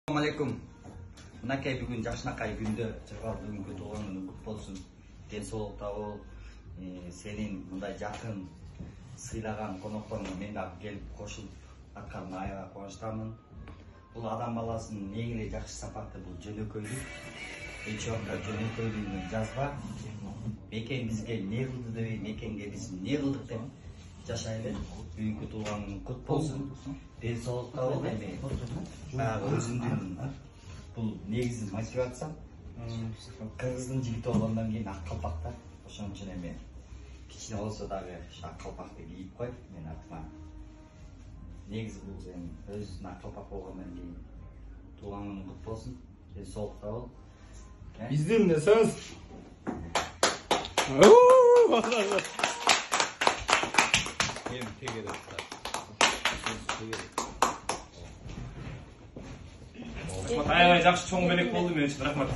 Assalamualaikum. Мынакей бүгін жашынакай күндө чыгар бүгүнкү туулган күнүң кут болсун. Ден соолукта бол. Сенин мындай жакын сыйлаган конокторуңа мен дагы келип кошулуп атканыма аябай кубанычтамын. Бул адам баласынын эң эле жакшы сапаты бул жөнөкөйлүк. Эч убакта жөнөкөйлүгүн жазба. Мекен бизге не кылды дебей, мекенге биз не кылдык деп жашайлы. Бүгүнкү туулганың кут болсун. Ден соолукта бол. Өзүмдүн бул негизи мотивациям. Кыргыздын жигити болгондон кийин ак калпакта. Ошон үчүн эми кичине болсо дагы ак калпакты кийип койт мен артыма. Негизи бул өзүнүн ак калпак болгондон кийин туулганың кут болсун. Ден соолукта бол. Биздин да сөз. Аябай жакшы чоң белек болду мен үчүн, рахмат.